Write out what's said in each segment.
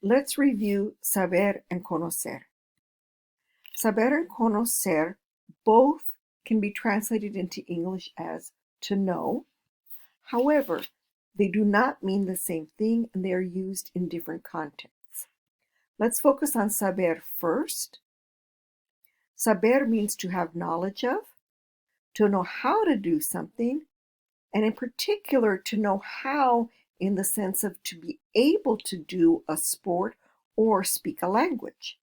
Let's review saber and conocer. Saber and conocer both can be translated into English as to know. However, they do not mean the same thing and they are used in different contexts. Let's focus on saber first. Saber means to have knowledge of, to know how to do something, and in particular to know how in the sense of to be able to do a sport or speak a language.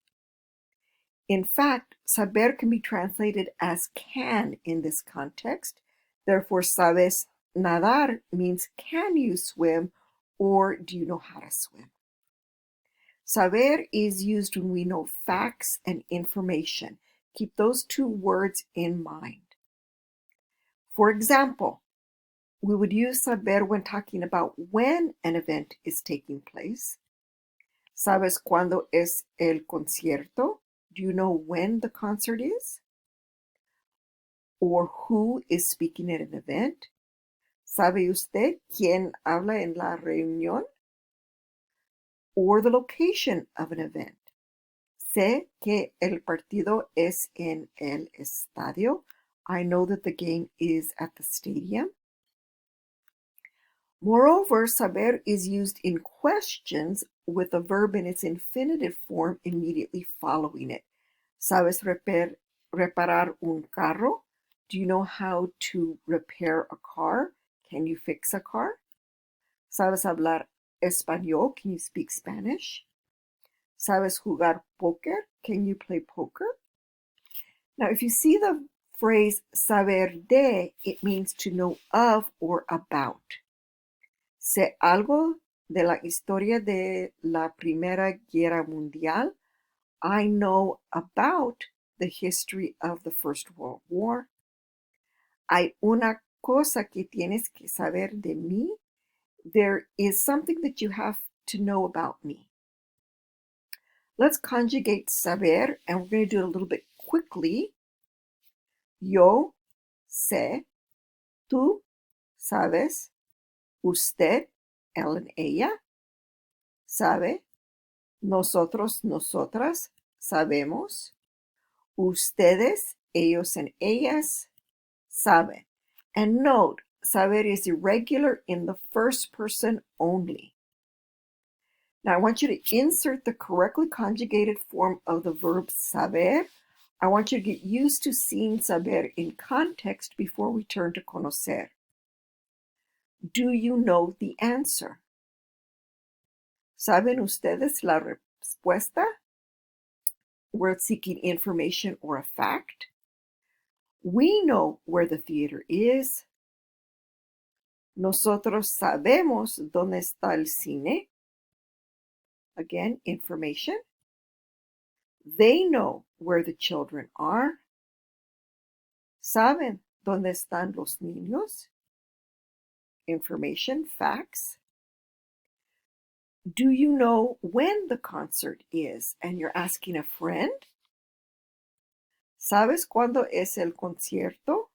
In fact, saber can be translated as can in this context. Therefore, sabes nadar means can you swim or do you know how to swim? Saber is used when we know facts and information. Keep those two words in mind. For example, we would use saber when talking about when an event is taking place. ¿Sabes cuándo es el concierto? Do you know when the concert is? Or who is speaking at an event? ¿Sabe usted quién habla en la reunión? Or the location of an event. Sé que el partido es en el estadio. I know that the game is at the stadium. Moreover, saber is used in questions with a verb in its infinitive form immediately following it. ¿Sabes reparar un carro? Do you know how to repair a car? Can you fix a car? ¿Sabes hablar español? Can you speak Spanish? ¿Sabes jugar póker? Can you play poker? Now, if you see the phrase saber de, it means to know of or about. Sé algo de la historia de la Primera Guerra Mundial. I know about the history of the First World War. Hay una cosa que tienes que saber de mí. There is something that you have to know about me. Let's conjugate saber, and we're going to do it a little bit quickly. Yo sé, tú sabes, usted, él and ella, sabe, nosotros, nosotras, sabemos, ustedes, ellos and ellas, saben. And note, saber is irregular in the first person only. Now I want you to insert the correctly conjugated form of the verb saber. I want you to get used to seeing saber in context before we turn to conocer. Do you know the answer? ¿Saben ustedes la respuesta? We're seeking information or a fact. We know where the theater is. Nosotros sabemos dónde está el cine. Again, information. They know where the children are. ¿Saben dónde están los niños? Information, facts. Do you know when the concert is? And you're asking a friend. ¿Sabes cuándo es el concierto?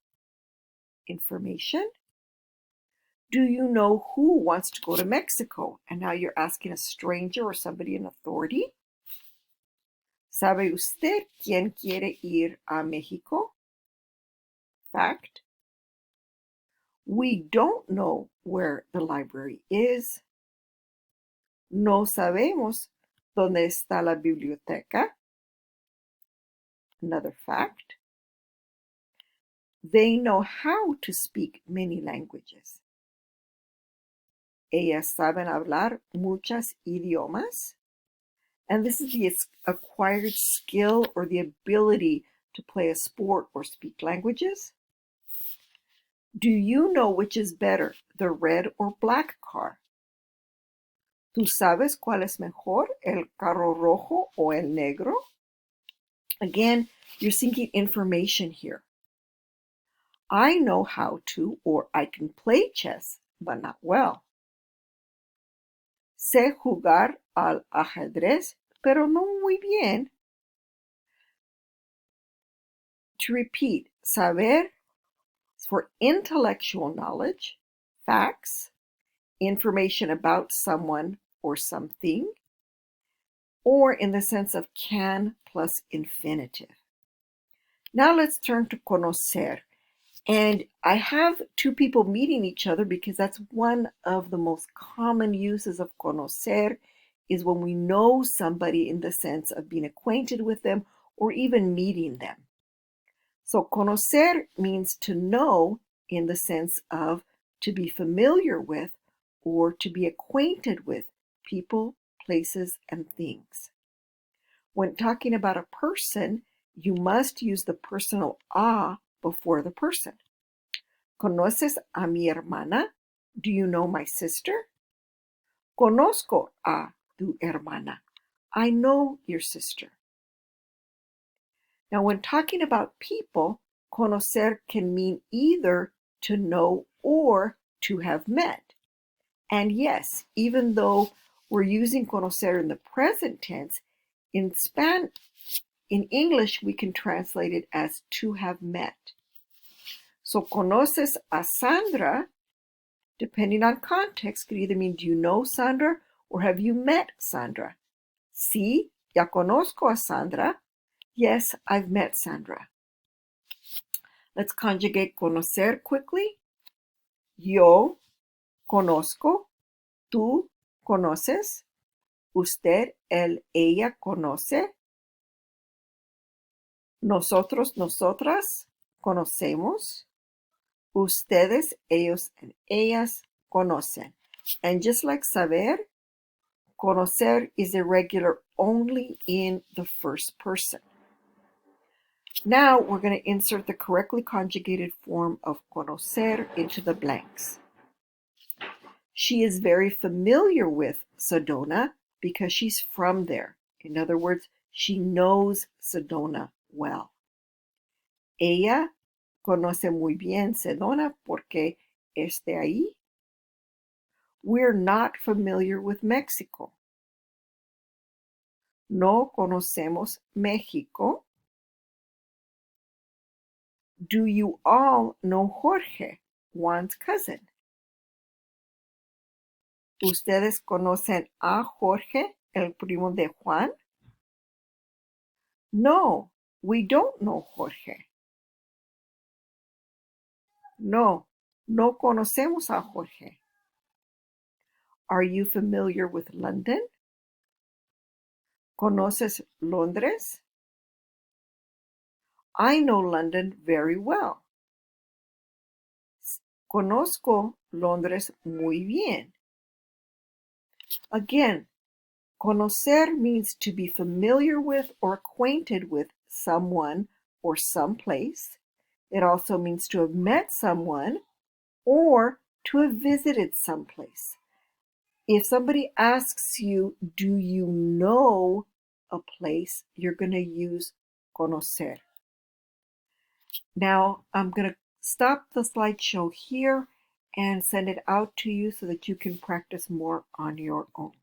Information. Do you know who wants to go to Mexico? And now you're asking a stranger or somebody in authority. ¿Sabe usted quién quiere ir a México? Fact. We don't know where the library is. No sabemos dónde está la biblioteca. Another fact. They know how to speak many languages. Ellas saben hablar muchos idiomas. And this is the acquired skill or the ability to play a sport or speak languages. Do you know which is better, the red or black car? ¿Tú sabes cuál es mejor, el carro rojo o el negro? Again, you're seeking information here. I know how to, or I can play chess, but not well. Sé jugar al ajedrez, pero no muy bien. To repeat, saber is for intellectual knowledge, facts, information about someone or something. or in the sense of can plus infinitive. Now let's turn to conocer. And I have two people meeting each other because that's one of the most common uses of conocer is when we know somebody in the sense of being acquainted with them or even meeting them. So conocer means to know in the sense of to be familiar with or to be acquainted with people, places, and things. When talking about a person, you must use the personal a before the person. ¿Conoces a mi hermana? Do you know my sister? Conozco a tu hermana. I know your sister. Now, when talking about people, conocer can mean either to know or to have met. And yes, even though we're using conocer in the present tense, in English, we can translate it as to have met. So, conoces a Sandra, depending on context, could either mean do you know Sandra or have you met Sandra? Sí, ya conozco a Sandra. Yes, I've met Sandra. Let's conjugate conocer quickly. Yo conozco, tú conoces, usted, él, ella conoce, nosotros, nosotras conocemos, ustedes, ellos, and ellas conocen. And just like saber, conocer is irregular only in the first person. Now we're going to insert the correctly conjugated form of conocer into the blanks. She is very familiar with Sedona because she's from there. In other words, she knows Sedona well. Ella conoce muy bien Sedona porque es de ahí. We're not familiar with Mexico. No conocemos México. Do you all know Jorge, Juan's cousin? ¿Ustedes conocen a Jorge, el primo de Juan? No, we don't know Jorge. No, no conocemos a Jorge. Are you familiar with London? ¿Conoces Londres? I know London very well. Conozco Londres muy bien. Again, conocer means to be familiar with or acquainted with someone or someplace. It also means to have met someone or to have visited someplace. If somebody asks you, do you know a place, you're going to use conocer. Now, I'm going to stop the slideshow here and send it out to you so that you can practice more on your own.